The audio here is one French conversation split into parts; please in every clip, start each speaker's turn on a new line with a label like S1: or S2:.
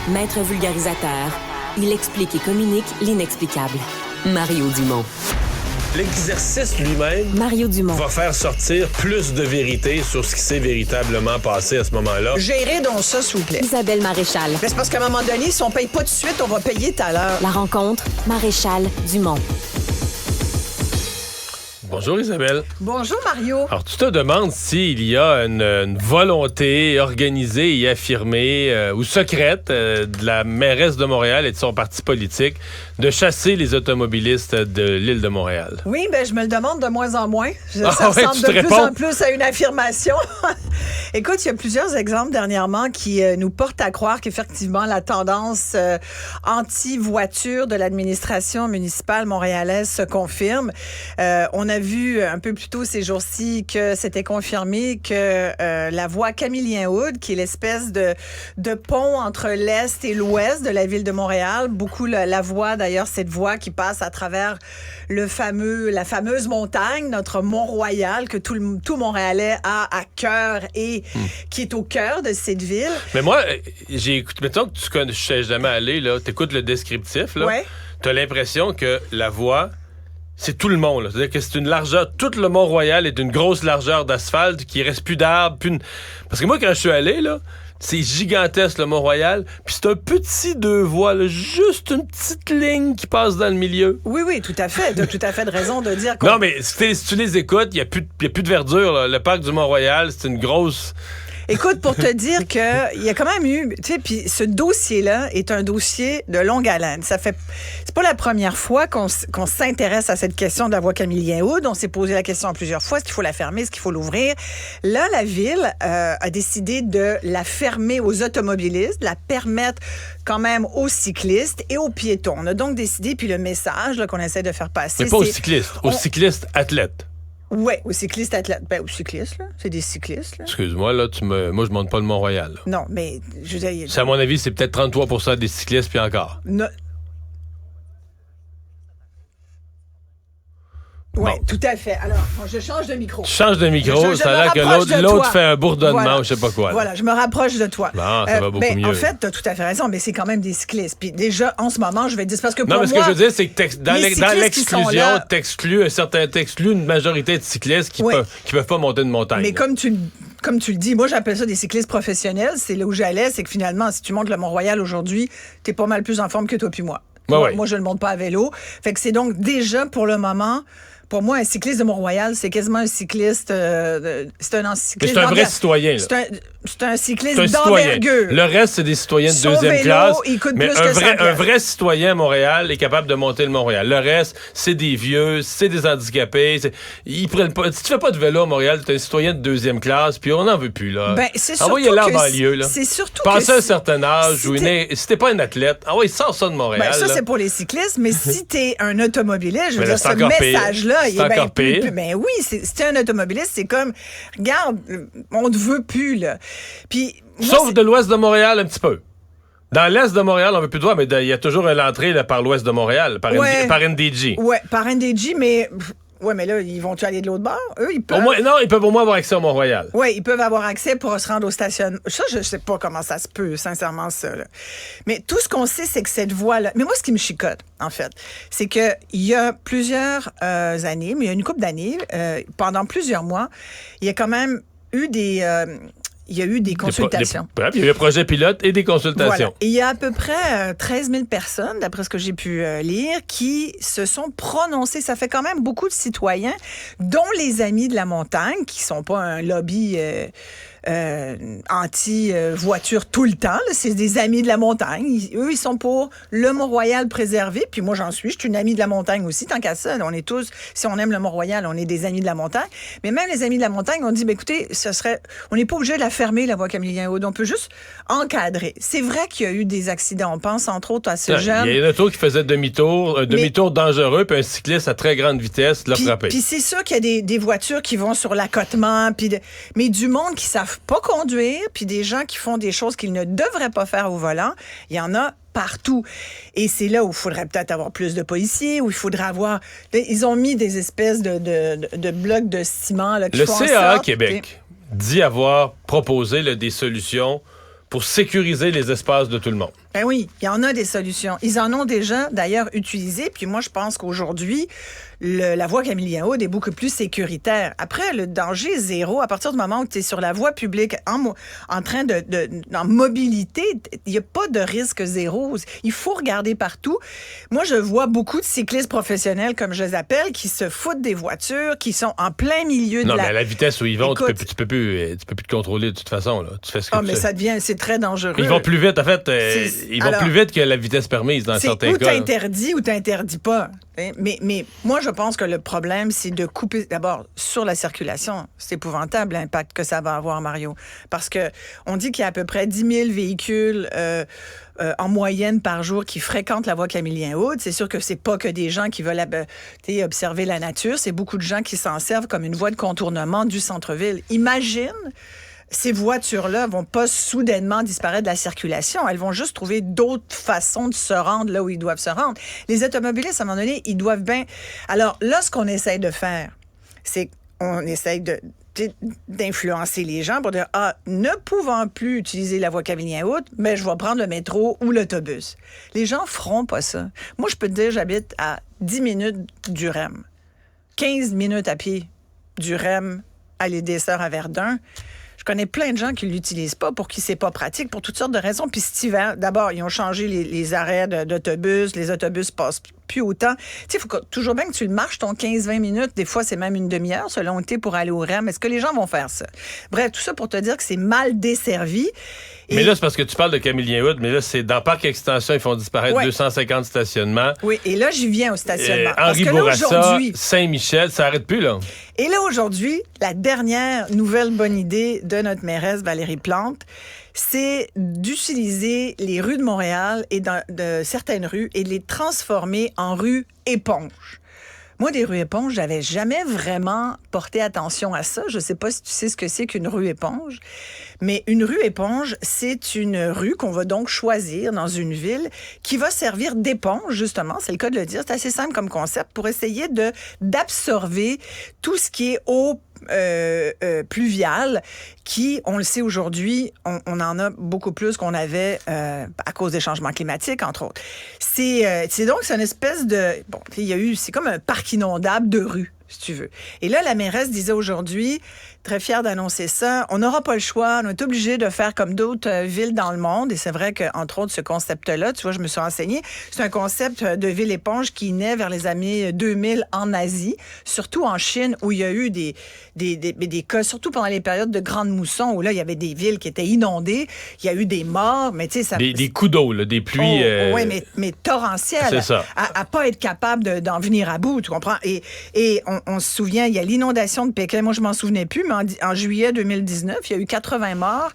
S1: Maître vulgarisateur, il explique et communique l'inexplicable. Mario Dumont.
S2: L'exercice lui-même
S1: Mario Dumont.
S2: va faire sortir plus de vérité sur ce qui s'est véritablement passé à ce moment-là.
S3: Gérez donc ça, s'il vous plaît.
S1: Isabelle Maréchal.
S3: Mais c'est parce qu'à un moment donné, si on paye pas tout de suite, on va payer tout à l'heure.
S1: La rencontre, Maréchal Dumont.
S2: Bonjour Isabelle.
S3: Bonjour, Mario.
S2: Alors, tu te demandes s'il y a une volonté organisée et affirmée ou secrète de la mairesse de Montréal et de son parti politique de chasser les automobilistes de l'île de Montréal.
S3: Oui, ben je me le demande de moins en moins. Ça
S2: ouais,
S3: ressemble de plus en plus à une affirmation. Écoute, il y a plusieurs exemples dernièrement qui nous portent à croire qu'effectivement, la tendance anti-voiture de l'administration municipale montréalaise se confirme. On a vu un peu plus tôt ces jours-ci que c'était confirmé que la voie Camillien-Hood, qui est l'espèce de pont entre l'Est et l'Ouest de la ville de Montréal, beaucoup la voie, d'ailleurs, cette voie qui passe à travers la fameuse montagne, notre Mont-Royal, que tout Montréalais a à cœur et qui est au cœur de cette ville.
S2: Mais moi, mettons que je ne sais jamais aller, là, t'écoutes le descriptif, là,
S3: Ouais.
S2: t'as l'impression que la voie, c'est tout le monde. Là. C'est-à-dire que c'est une largeur, tout le Mont-Royal est une grosse largeur d'asphalte, qui reste plus d'arbres, Parce que moi, quand je suis allé, là, c'est gigantesque, le Mont-Royal, puis c'est un petit deux voies, là, juste une petite ligne qui passe dans le milieu.
S3: Oui, tout à fait. Tu as tout à fait de raison de dire
S2: Non, mais si tu les écoutes, il n'y a plus de verdure. Là. Le parc du Mont-Royal, c'est une grosse...
S3: Écoute, pour te dire qu'il y a quand même eu, tu sais, puis ce dossier-là est un dossier de longue haleine. C'est pas la première fois qu'on s'intéresse à cette question de la voie Camillien-Hood. On s'est posé la question plusieurs fois, est-ce qu'il faut la fermer, est-ce qu'il faut l'ouvrir? Là, la ville a décidé de la fermer aux automobilistes, de la permettre quand même aux cyclistes et aux piétons. On a donc décidé, puis le message là, qu'on essaie de faire passer,
S2: Mais pas aux cyclistes, aux cyclistes athlètes.
S3: Oui, aux cyclistes athlètes. Ben, aux cyclistes, là. C'est des cyclistes, là.
S2: Excuse-moi, là, moi, je monte pas le Mont-Royal. Là.
S3: Non, mais, je veux dire...
S2: À mon avis, c'est peut-être 33% des cyclistes, puis encore.
S3: Oui,
S2: Bon.
S3: tout à fait. Alors, je change de micro.
S2: Tu changes de micro, ça a l'air que l'autre fait un bourdonnement,
S3: voilà.
S2: ou je sais pas quoi. Là.
S3: Voilà, je me rapproche de toi.
S2: Bon, ça va beaucoup mieux.
S3: En fait, tu as tout à fait raison, mais c'est quand même des cyclistes. Puis déjà, en ce moment, je vais te dire, parce que pour
S2: non, mais ce que je veux dire, c'est que dans l'exclusion, t'exclus une majorité de cyclistes qui peuvent pas monter une montagne.
S3: Mais comme tu le dis, moi, j'appelle ça des cyclistes professionnels. C'est là où j'allais, c'est que finalement, si tu montes le Mont-Royal aujourd'hui, t'es pas mal plus en forme que toi puis moi. Moi, je ne monte pas à vélo. Fait que c'est donc déjà, pour le moment... Pour moi, un cycliste de Mont-Royal, c'est quasiment un cycliste... c'est un
S2: vrai citoyen. Là.
S3: C'est un cycliste d'envergure.
S2: Le reste, c'est des citoyens de
S3: Son
S2: deuxième
S3: vélo,
S2: classe.
S3: il coûte
S2: mais
S3: plus que
S2: un vrai citoyen à Montréal est capable de monter le Mont-Royal. Le reste, c'est des vieux, c'est des handicapés. Ils prennent pas... Si tu fais pas de vélo à Montréal, tu es un citoyen de deuxième classe, puis on n'en veut plus. Là.
S3: Ben, c'est surtout
S2: envoyez là en banlieue. Là.
S3: C'est surtout
S2: Passez à un certain âge, si t'es pas un athlète, sors ça de Montréal.
S3: Ben, ça,
S2: là.
S3: c'est pour les cyclistes, mais si t'es un automobiliste, je veux
S2: là,
S3: dire, ce message-là, il est bien
S2: pire.
S3: Ben oui, si t'es un automobiliste, c'est comme, regarde, on te veut plus, là. Puis,
S2: sauf de l'ouest de Montréal, un petit peu. Dans l'est de Montréal, on veut plus de voir, mais il y a toujours l'entrée là, par l'ouest de Montréal, par NDG.
S3: Oui, par NDG, mais... Oui, mais là, ils vont-tu aller de l'autre bord? Eux, ils peuvent...
S2: ils peuvent au moins avoir accès au Mont-Royal.
S3: Oui, ils peuvent avoir accès pour se rendre au stationnement. Ça, je sais pas comment ça se peut, sincèrement, ça. Là. Mais tout ce qu'on sait, c'est que cette voie-là... Mais moi, ce qui me chicote, en fait, c'est qu'il y a plusieurs années, mais il y a une couple d'années, pendant plusieurs mois, il y a quand même eu des... il y a eu des consultations.
S2: Il y a eu le projet pilote et des consultations.
S3: Voilà. Et il y a à peu près 13 000 personnes, d'après ce que j'ai pu lire, qui se sont prononcées. Ça fait quand même beaucoup de citoyens, dont les Amis de la montagne, qui sont pas un lobby anti-voiture tout le temps. Là. C'est des Amis de la montagne. Eux, ils sont pour le Mont-Royal préservé. Puis moi, je suis une amie de la montagne aussi, tant qu'à ça. On est tous, si on aime le Mont-Royal, on est des Amis de la montagne. Mais même les Amis de la montagne ont dit, écoutez, on n'est pas obligé de la fermer, la voie Camillien-Hood. On peut juste encadrer. C'est vrai qu'il y a eu des accidents. On pense entre autres à ce jeune...
S2: Il y a une auto qui faisait un demi-tour dangereux, puis un cycliste à très grande vitesse l'a frappé.
S3: Puis c'est sûr qu'il y a des voitures qui vont sur l'accotement, mais du monde qui savent pas conduire, puis des gens qui font des choses qu'ils ne devraient pas faire au volant, il y en a partout. Et c'est là où il faudrait peut-être avoir plus de policiers, où il faudrait avoir... Ils ont mis des espèces de blocs de ciment là, qui
S2: le
S3: font
S2: CAA Québec dit avoir proposé des solutions pour sécuriser les espaces de tout le monde.
S3: Ben oui, il y en a des solutions. Ils en ont déjà, d'ailleurs, utilisé. Puis moi, je pense qu'aujourd'hui, la voie Camillien-Aude est beaucoup plus sécuritaire. Après, le danger est zéro. À partir du moment où tu es sur la voie publique en train en mobilité, il n'y a pas de risque zéro. Il faut regarder partout. Moi, je vois beaucoup de cyclistes professionnels, comme je les appelle, qui se foutent des voitures, qui sont en plein milieu de
S2: Non, mais à la vitesse où ils vont, tu peux plus te contrôler de toute façon. Là. Tu fais ce que tu
S3: mais
S2: fais.
S3: c'est très dangereux.
S2: Ils vont plus vite, en fait. Ils vont plus vite que la vitesse permise dans certains cas.
S3: C'est ou t'interdis ou t'interdis pas. Mais moi, je pense que le problème, c'est de couper... D'abord, sur la circulation, c'est épouvantable l'impact que ça va avoir, Mario. Parce que on dit qu'il y a à peu près 10 000 véhicules en moyenne par jour qui fréquentent la voie Camillien-Aude. C'est sûr que c'est pas que des gens qui veulent observer la nature. C'est beaucoup de gens qui s'en servent comme une voie de contournement du centre-ville. Imagine... Ces voitures-là vont pas soudainement disparaître de la circulation. Elles vont juste trouver d'autres façons de se rendre là où ils doivent se rendre. Les automobilistes, à un moment donné, ils doivent bien... Alors là, ce qu'on essaye de faire, c'est qu'on essaye d'influencer les gens pour dire ne pouvant plus utiliser la voie Camillien-Aude, mais je vais prendre le métro ou l'autobus. Les gens feront pas ça. Moi, je peux te dire, j'habite à 10 minutes du REM. 15 minutes à pied du REM à l'Édesseur à Verdun. Je connais plein de gens qui ne l'utilisent pas pour qui c'est pas pratique, pour toutes sortes de raisons. Puis cet hiver, d'abord, ils ont changé les arrêts d'autobus. Les autobus passent plus autant. Tu sais, il faut toujours bien que tu le marches ton 15-20 minutes. Des fois, c'est même une demi-heure, selon le thé, pour aller au REM. Est-ce que les gens vont faire ça? Bref, tout ça pour te dire que c'est mal desservi.
S2: Mais là, c'est parce que tu parles de Camillien-Aude, mais là, c'est dans Parc Extension, ils font disparaître 250 stationnements.
S3: Oui, et là, j'y viens au stationnement.
S2: Henri Bourassa, Saint-Michel, ça n'arrête plus, là.
S3: Et là, aujourd'hui, la dernière nouvelle bonne idée de notre mairesse Valérie Plante, c'est d'utiliser les rues de Montréal et de certaines rues et de les transformer en rues éponges. Moi, des rues éponges, j'avais jamais vraiment porté attention à ça. Je sais pas si tu sais ce que c'est qu'une rue éponge, mais une rue éponge, c'est une rue qu'on va donc choisir dans une ville qui va servir d'éponge, justement, c'est le cas de le dire. C'est assez simple comme concept pour essayer d'absorber tout ce qui est eau pluviale, qui, on le sait aujourd'hui, on en a beaucoup plus qu'on avait à cause des changements climatiques, entre autres. C'est une espèce de... Bon, il y a eu... C'est comme un parc inondable de rue, si tu veux. Et là, la mairesse disait aujourd'hui, très fière d'annoncer ça, on n'aura pas le choix, on est obligé de faire comme d'autres villes dans le monde. Et c'est vrai qu'entre autres, ce concept-là, tu vois, je me suis renseignée, c'est un concept de ville éponge qui naît vers les années 2000 en Asie, surtout en Chine, où il y a eu des cas, surtout pendant les périodes de grande mousson, où là, il y avait des villes qui étaient inondées, il y a eu des morts, mais tu sais... ça
S2: des coups d'eau, là, des pluies...
S3: Oui, mais torrentielles.
S2: C'est ça.
S3: À pas être capable d'en venir à bout, tu comprends? Et on se souvient, il y a l'inondation de Pékin, moi, je m'en souvenais plus, mais en juillet 2019, il y a eu 80 morts.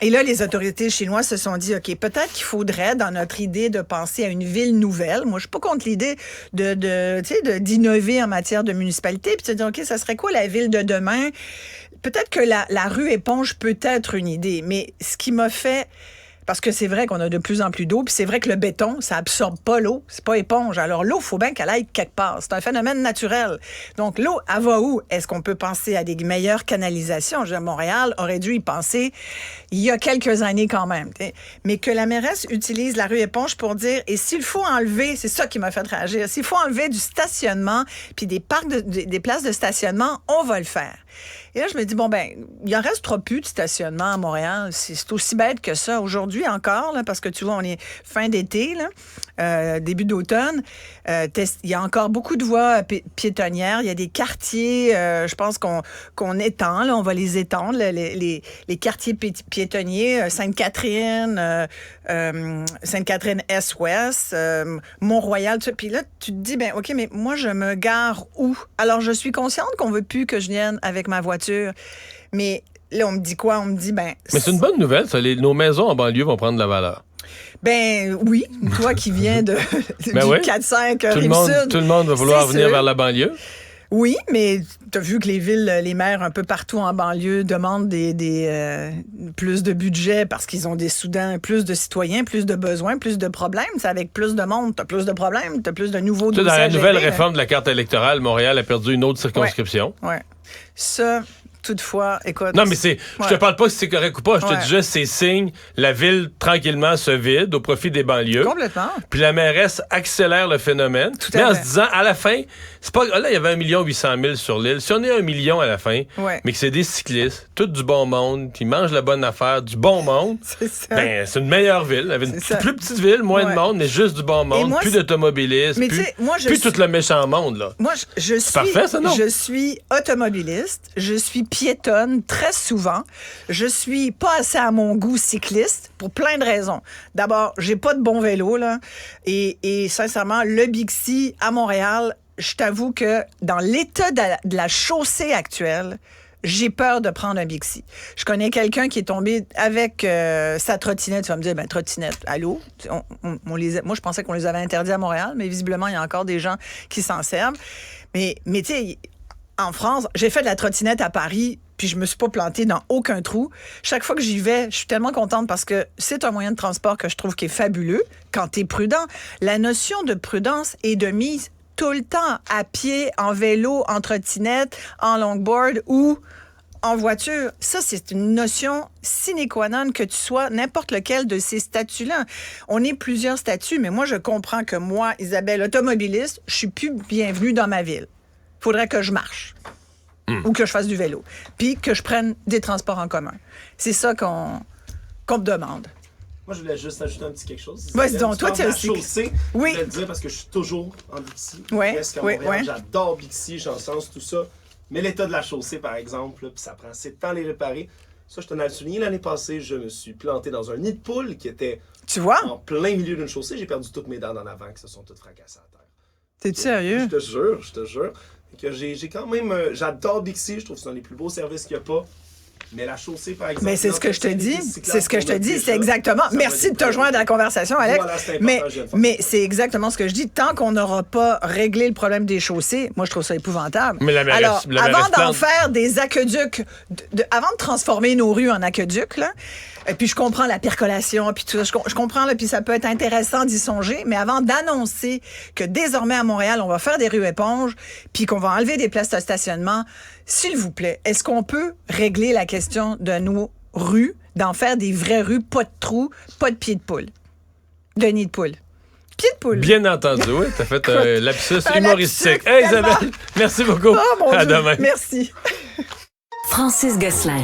S3: Et là, les autorités chinoises se sont dit, OK, peut-être qu'il faudrait, dans notre idée de penser à une ville nouvelle, moi, je suis pas contre l'idée d'innover en matière de municipalité, puis de se dire, OK, ça serait quoi la ville de demain? Peut-être que la rue éponge peut être une idée, mais ce qui m'a fait... Parce que c'est vrai qu'on a de plus en plus d'eau, puis c'est vrai que le béton, ça absorbe pas l'eau, c'est pas éponge. Alors l'eau, il faut bien qu'elle aille quelque part. C'est un phénomène naturel. Donc l'eau, elle va où? Est-ce qu'on peut penser à des meilleures canalisations? Montréal aurait dû y penser il y a quelques années quand même. Mais que la mairesse utilise la rue éponge pour dire, et s'il faut enlever, c'est ça qui m'a fait réagir, s'il faut enlever du stationnement, puis des parcs, des places de stationnement, on va le faire. Et là, je me dis, bon, ben, il en restera plus de stationnement à Montréal. C'est aussi bête que ça. Aujourd'hui encore, là, parce que tu vois, on est fin d'été, là, début d'automne. Il y a encore beaucoup de voies piétonnières. Il y a des quartiers, je pense qu'on étend, là, on va les étendre, les quartiers piétonniers, Sainte-Catherine, Sainte-Catherine Est-Ouest, Mont-Royal, tout ça. Puis là, tu te dis, ben, OK, mais moi, je me gare où? Alors, je suis consciente qu'on veut plus que je vienne avec ma voiture. Mais là, on me dit quoi? On me dit, ben...
S2: Mais c'est une bonne nouvelle, ça. Nos maisons en banlieue vont prendre de la valeur.
S3: Ben oui, toi qui viens du 4-5 Rive-Sud.
S2: Tout le monde va vouloir venir vers la banlieue.
S3: Oui, mais tu as vu que les maires un peu partout en banlieue demandent plus de budget parce qu'ils ont soudain plus de citoyens, plus de besoins, plus de problèmes. C'est avec plus de monde, tu as plus de problèmes, tu as plus de nouveaux dossiers.
S2: Dans la nouvelle réforme de la carte électorale, Montréal a perdu une autre circonscription.
S3: Oui. Ça, toutefois, écoute...
S2: Non, mais je te parle pas si c'est correct ou pas. Je te dis juste, c'est signe, la ville, tranquillement, se vide au profit des banlieues.
S3: Complètement.
S2: Puis la mairesse accélère le phénomène. Mais en se disant, à la fin, c'est pas... Là, il y avait 1 800 000 sur l'île. Si on est 1 million à la fin, mais que c'est des cyclistes, tout du bon monde, qui mangent la bonne affaire, du bon monde, ben, c'est une meilleure ville. Avec une plus petite ville, moins de monde, mais juste du bon monde, plus d'automobilistes, plus tout le méchant monde, là.
S3: Moi, je suis...
S2: parfait, ça, non?
S3: Je suis automobiliste, je suis piétonne très souvent, je suis pas assez à mon goût cycliste pour plein de raisons. D'abord, j'ai pas de bon vélo, là, et sincèrement, le Bixi à Montréal, je t'avoue que dans l'état de la chaussée actuelle, j'ai peur de prendre un Bixi. Je connais quelqu'un qui est tombé avec sa trottinette. Tu vas me dire, trottinette, allô? Moi, je pensais qu'on les avait interdits à Montréal, mais visiblement, il y a encore des gens qui s'en servent. Mais tu sais, en France, j'ai fait de la trottinette à Paris, puis je me suis pas plantée dans aucun trou. Chaque fois que j'y vais, je suis tellement contente parce que c'est un moyen de transport que je trouve qui est fabuleux quand tu es prudent. La notion de prudence est de mise tout le temps à pied, en vélo, en trottinette, en longboard ou en voiture. Ça, c'est une notion sine qua non que tu sois n'importe lequel de ces statuts-là. On est plusieurs statuts, mais moi, je comprends que moi, Isabelle, automobiliste, je suis plus bienvenue dans ma ville. Faudrait que je marche ou que je fasse du vélo, puis que je prenne des transports en commun. C'est ça qu'on me demande.
S4: Moi, je voulais juste ajouter un petit quelque chose.
S3: Vas-y donc, toi, tu as aussi...
S4: chaussée, je voulais te dire parce que je suis toujours en Bixi. J'adore Bixi, j'en sens tout ça. Mais l'état de la chaussée, par exemple, puis ça prend assez de temps à les réparer. Ça, je tenais à le souligner. L'année passée, je me suis planté dans un nid de poule qui était en plein milieu d'une chaussée. J'ai perdu toutes mes dents en avant qui se sont toutes fracassées à terre.
S3: T'es sérieux?
S4: Je te jure. Que j'ai quand même... j'adore Bixi, je trouve que c'est un des plus beaux services qu'il n'y a pas. Mais la chaussée, par exemple...
S3: Mais c'est ce que je te dis. C'est ce que je te dis. C'est exactement... Merci de te joindre à la conversation, Alex. Voilà, mais c'est exactement ce que je dis. Tant qu'on n'aura pas réglé le problème des chaussées, moi, je trouve ça épouvantable.
S2: Mais
S3: avant d'en faire des aqueducs, avant de transformer nos rues en aqueducs, là, et puis je comprends la percolation, puis tout ça, je comprends, là, puis ça peut être intéressant d'y songer, mais avant d'annoncer que désormais à Montréal, on va faire des rues éponges, puis qu'on va enlever des places de stationnement, s'il vous plaît, est-ce qu'on peut régler la question de nos rues, d'en faire des vraies rues, pas de trous, pas de pieds de poule, de nid de poule? Pied de poule.
S2: Bien entendu, oui, t'as fait un lapsus humoristique. Hey Isabelle, merci beaucoup.
S3: Oh, mon
S2: à
S3: Dieu.
S2: demain.
S3: Merci.
S1: Francis Gosselin.